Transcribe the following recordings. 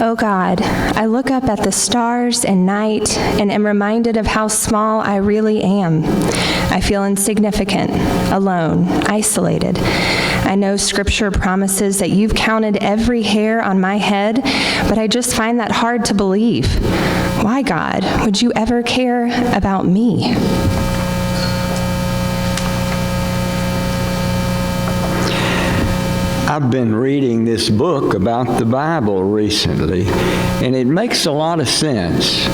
Oh God, I look up at the stars and night and am reminded of how small I really am. I feel insignificant, alone, isolated. I know Scripture promises that you've counted every hair on my head, but I just find that hard to believe. Why, God, would you ever care about me? I've been reading this book about the Bible recently, and it makes a lot of sense,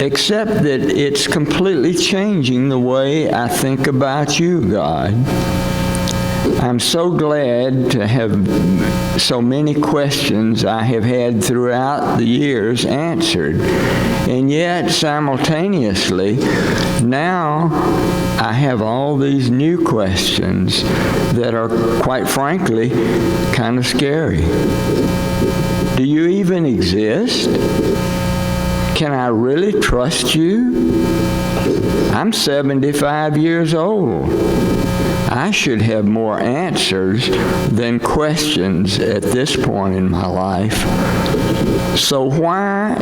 except that it's completely changing the way I think about you, God. I'm so glad to have so many questions I have had throughout the years answered. And yet, simultaneously, now I have all these new questions that are, quite frankly, kind of scary. Do you even exist? Can I really trust you? I'm 75 years old. I should have more answers than questions at this point in my life. So why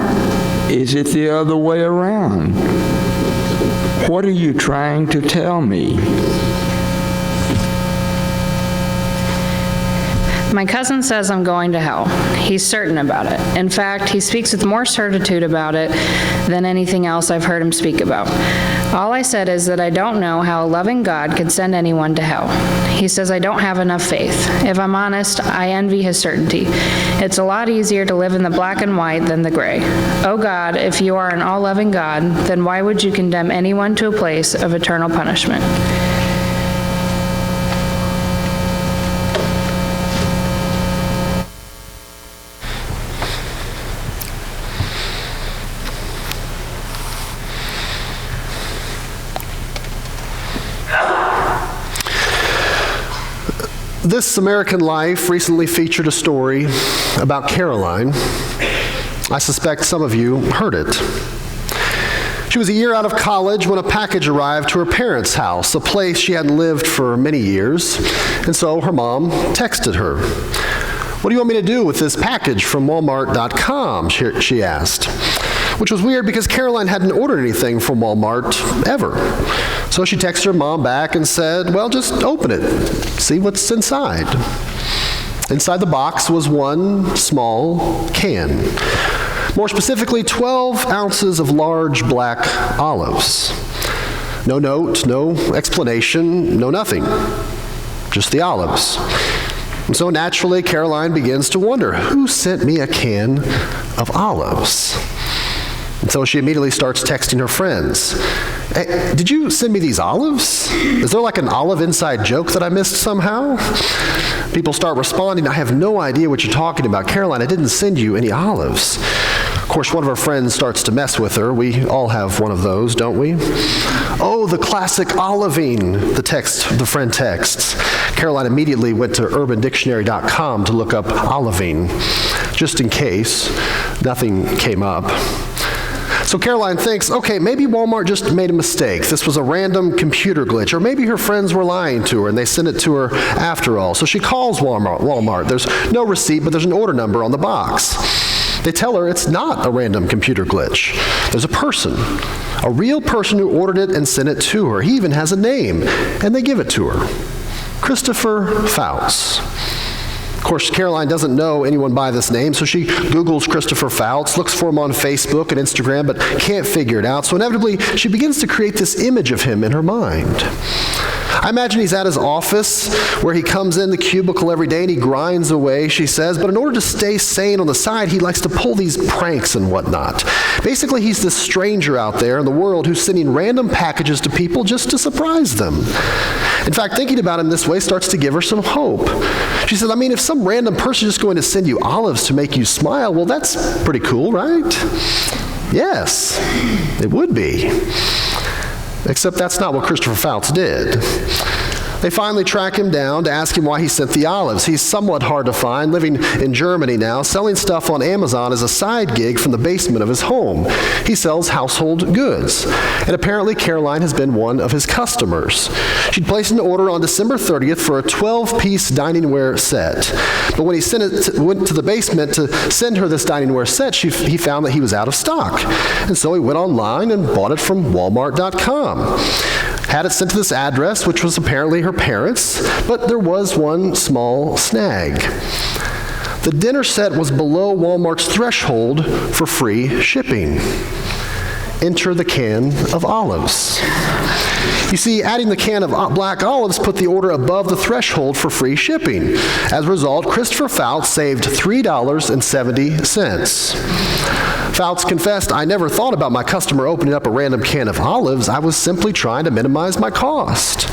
is it the other way around? What are you trying to tell me? My cousin says I'm going to hell. He's certain about it. In fact, he speaks with more certitude about it than anything else I've heard him speak about. All I said is that I don't know how a loving God could send anyone to hell. He says I don't have enough faith. If I'm honest, I envy his certainty. It's a lot easier to live in the black and white than the gray. Oh God, if you are an all-loving God, then why would you condemn anyone to a place of eternal punishment? This American Life recently featured a story about Caroline. I suspect some of you heard it. She was a year out of college when a package arrived to her parents' house, a place she hadn't lived for many years, and so her mom texted her. "What do you want me to do with this package from Walmart.com?" she asked, which was weird because Caroline hadn't ordered anything from Walmart ever. So she texted her mom back and said, "Well, just open it, see what's inside." Inside the box was one small can. More specifically, 12 ounces of large black olives. No note, no explanation, no nothing. Just the olives. And so naturally, Caroline begins to wonder, who sent me a can of olives? And so she immediately starts texting her friends. "Hey, did you send me these olives? Is there like an olive inside joke that I missed somehow?" People start responding, "I have no idea what you're talking about. Caroline, I didn't send you any olives." Of course, one of her friends starts to mess with her. We all have one of those, don't we? "Oh, the classic olivine," the friend texts. Caroline immediately went to urbandictionary.com to look up olivine, just in case. Nothing came up. So Caroline thinks, okay, maybe Walmart just made a mistake. This was a random computer glitch. Or maybe her friends were lying to her and they sent it to her after all. So she calls Walmart. There's no receipt, but there's an order number on the box. They tell her it's not a random computer glitch. There's a person, a real person who ordered it and sent it to her. He even has a name, and they give it to her. Christopher Fouts. Of course, Caroline doesn't know anyone by this name, so she Googles Christopher Fouts, looks for him on Facebook and Instagram, but can't figure it out. So inevitably, she begins to create this image of him in her mind. I imagine he's at his office where he comes in the cubicle every day and he grinds away, she says, but in order to stay sane on the side, he likes to pull these pranks and whatnot. Basically, he's this stranger out there in the world who's sending random packages to people just to surprise them. In fact, thinking about him this way starts to give her some hope. She says, I mean, if some random person is just going to send you olives to make you smile, well, that's pretty cool, right? Yes, it would be. Except that's not what Christopher Fouts did. They finally track him down to ask him why he sent the olives. He's somewhat hard to find, living in Germany now, selling stuff on Amazon as a side gig from the basement of his home. He sells household goods, and apparently Caroline has been one of his customers. She'd placed an order on December 30th for a 12-piece diningware set, but when he went to the basement to send her this diningware set, he found that he was out of stock, and so he went online and bought it from Walmart.com. Had it sent to this address, which was apparently her parents', but there was one small snag. The dinner set was below Walmart's threshold for free shipping. Enter the can of olives. You see, adding the can of black olives put the order above the threshold for free shipping. As a result, Christopher Fouts saved $3.70. Fouts confessed, "I never thought about my customer opening up a random can of olives. I was simply trying to minimize my cost."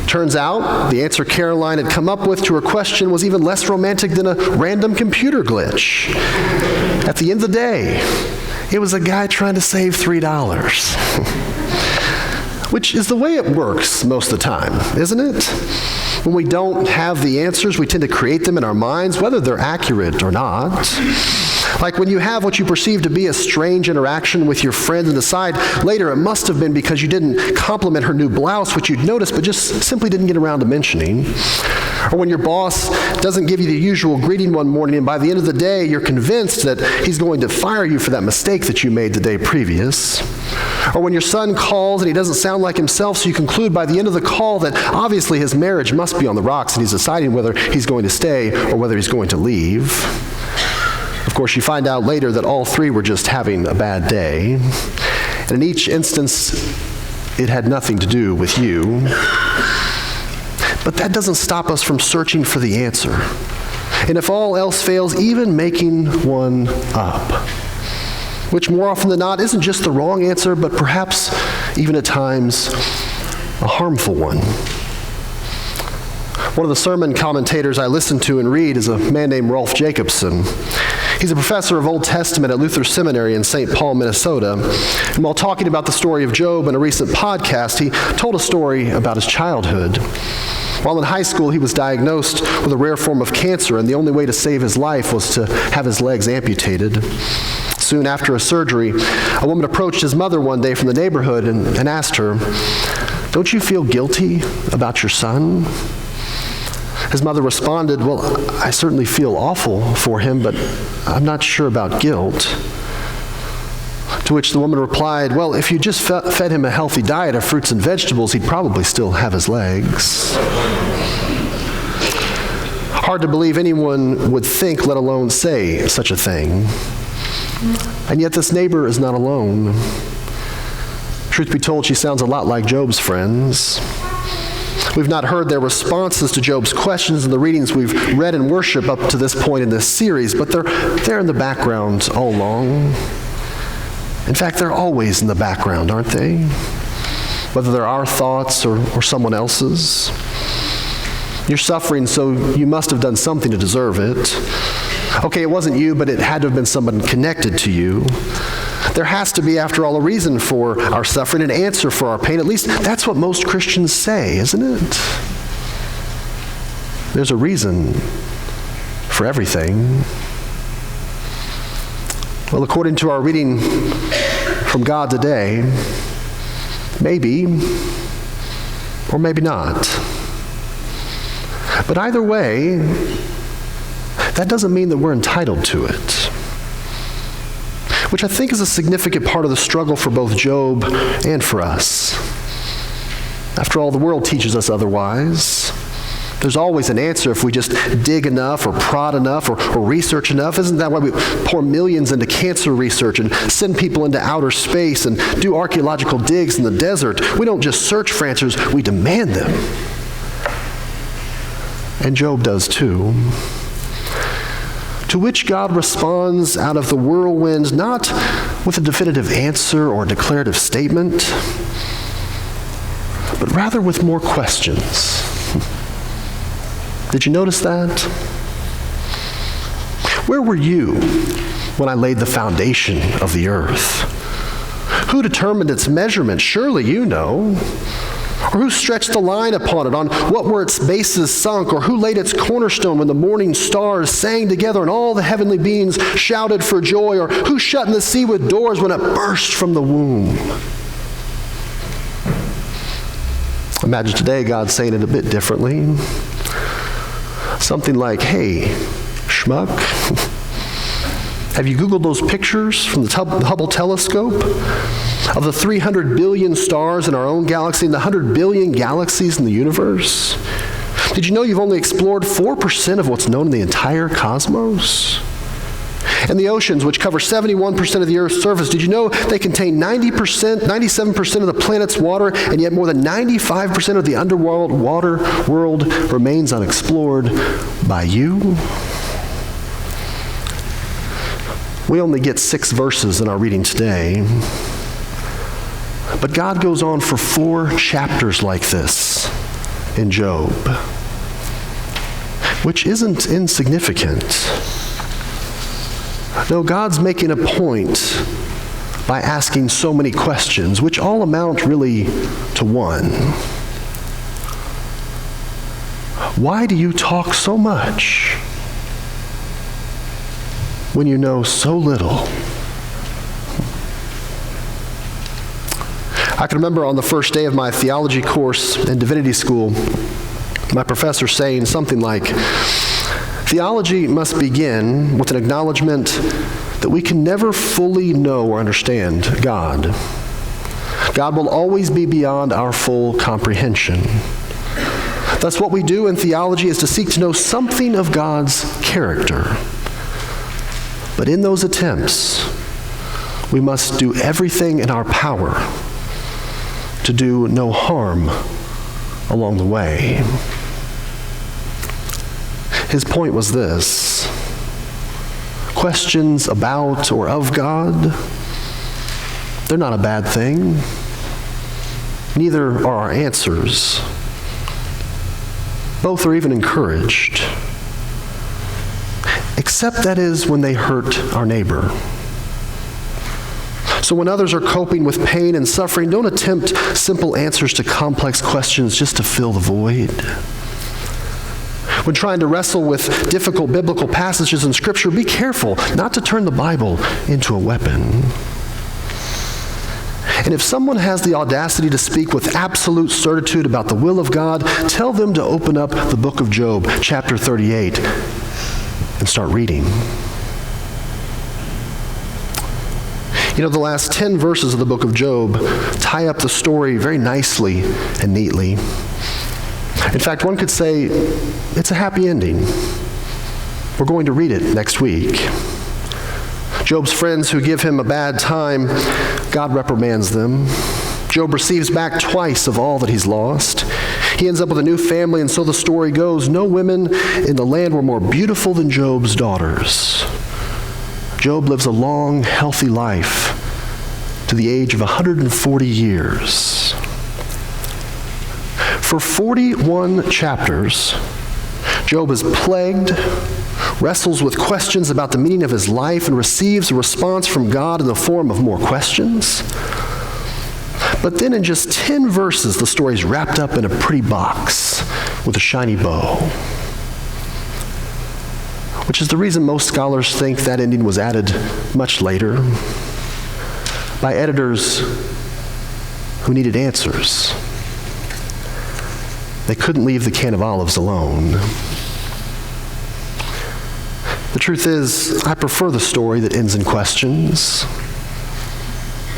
Turns out, the answer Caroline had come up with to her question was even less romantic than a random computer glitch. At the end of the day, it was a guy trying to save $3. Which is the way it works most of the time, isn't it? When we don't have the answers, we tend to create them in our minds, whether they're accurate or not. Like when you have what you perceive to be a strange interaction with your friend and decide later it must have been because you didn't compliment her new blouse, which you'd noticed but just simply didn't get around to mentioning. Or when your boss doesn't give you the usual greeting one morning and by the end of the day you're convinced that he's going to fire you for that mistake that you made the day previous. Or when your son calls and he doesn't sound like himself, so you conclude by the end of the call that obviously his marriage must be on the rocks and he's deciding whether he's going to stay or whether he's going to leave. Of course, you find out later that all three were just having a bad day. And in each instance, it had nothing to do with you. But that doesn't stop us from searching for the answer. And if all else fails, even making one up. Which more often than not isn't just the wrong answer, but perhaps even at times a harmful one. One of the sermon commentators I listen to and read is a man named Rolf Jacobson. He's a professor of Old Testament at Luther Seminary in St. Paul, Minnesota. And while talking about the story of Job in a recent podcast, he told a story about his childhood. While in high school, he was diagnosed with a rare form of cancer, and the only way to save his life was to have his legs amputated. Soon after a surgery, a woman approached his mother one day from the neighborhood and asked her, "Don't you feel guilty about your son?" His mother responded, "Well, I certainly feel awful for him, but I'm not sure about guilt." To which the woman replied, "Well, if you just fed him a healthy diet of fruits and vegetables, he'd probably still have his legs." Hard to believe anyone would think, let alone say, such a thing. And yet this neighbor is not alone. Truth be told, she sounds a lot like Job's friends. We've not heard their responses to Job's questions in the readings we've read in worship up to this point in this series, but they're in the background all along. In fact, they're always in the background, aren't they? Whether they're our thoughts or someone else's. You're suffering, so you must have done something to deserve it. Okay, it wasn't you, but it had to have been someone connected to you. There has to be, after all, a reason for our suffering, an answer for our pain. At least that's what most Christians say, isn't it? There's a reason for everything. Well, according to our reading from God today, maybe or maybe not. But either way, that doesn't mean that we're entitled to it, which I think is a significant part of the struggle for both Job and for us. After all, the world teaches us otherwise. There's always an answer if we just dig enough or prod enough or research enough. Isn't that why we pour millions into cancer research and send people into outer space and do archaeological digs in the desert? We don't just search for answers, we demand them. And Job does too. To which God responds out of the whirlwind, not with a definitive answer or declarative statement, but rather with more questions. Did you notice that? Where were you when I laid the foundation of the earth? Who determined its measurement? Surely you know. Or who stretched the line upon it? On what were its bases sunk? Or who laid its cornerstone when the morning stars sang together and all the heavenly beings shouted for joy? Or who shut in the sea with doors when it burst from the womb? Imagine today God saying it a bit differently. Something like, hey, schmuck, have you Googled those pictures from the Hubble telescope of the 300 billion stars in our own galaxy and the 100 billion galaxies in the universe? Did you know you've only explored 4% of what's known in the entire cosmos? And the oceans, which cover 71% of the Earth's surface, did you know they contain 97% of the planet's water, and yet more than 95% of the underworld world remains unexplored by you? We only get 6 verses in our reading today, but God goes on for 4 chapters like this in Job, which isn't insignificant. No, God's making a point by asking so many questions, which all amount really to one. Why do you talk so much when you know so little? I can remember on the first day of my theology course in divinity school, my professor saying something like, theology must begin with an acknowledgement that we can never fully know or understand God. God will always be beyond our full comprehension. Thus, what we do in theology is to seek to know something of God's character. But in those attempts, we must do everything in our power to do no harm along the way. His point was this: questions about or of God, they're not a bad thing. Neither are our answers. Both are even encouraged. Except, that is, when they hurt our neighbor. So when others are coping with pain and suffering, don't attempt simple answers to complex questions just to fill the void. When trying to wrestle with difficult biblical passages in Scripture, be careful not to turn the Bible into a weapon. And if someone has the audacity to speak with absolute certitude about the will of God, tell them to open up the book of Job, chapter 38, and start reading. You know, the last 10 verses of the book of Job tie up the story very nicely and neatly. In fact, one could say it's a happy ending. We're going to read it next week. Job's friends who give him a bad time, God reprimands them. Job receives back twice of all that he's lost. He ends up with a new family, and so the story goes, no women in the land were more beautiful than Job's daughters. Job lives a long, healthy life to the age of 140 years. For 41 chapters, Job is plagued, wrestles with questions about the meaning of his life, and receives a response from God in the form of more questions. But then in just 10 verses, the story is wrapped up in a pretty box with a shiny bow, which is the reason most scholars think that ending was added much later by editors who needed answers. They couldn't leave the can of olives alone. The truth is, I prefer the story that ends in questions.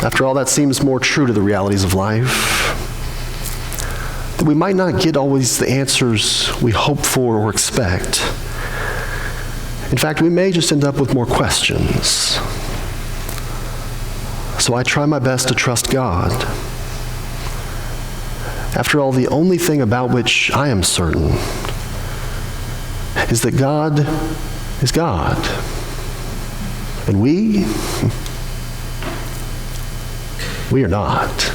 After all, that seems more true to the realities of life. That we might not get always the answers we hope for or expect. In fact, we may just end up with more questions. So I try my best to trust God. After all, the only thing about which I am certain is that God is God. And we are not.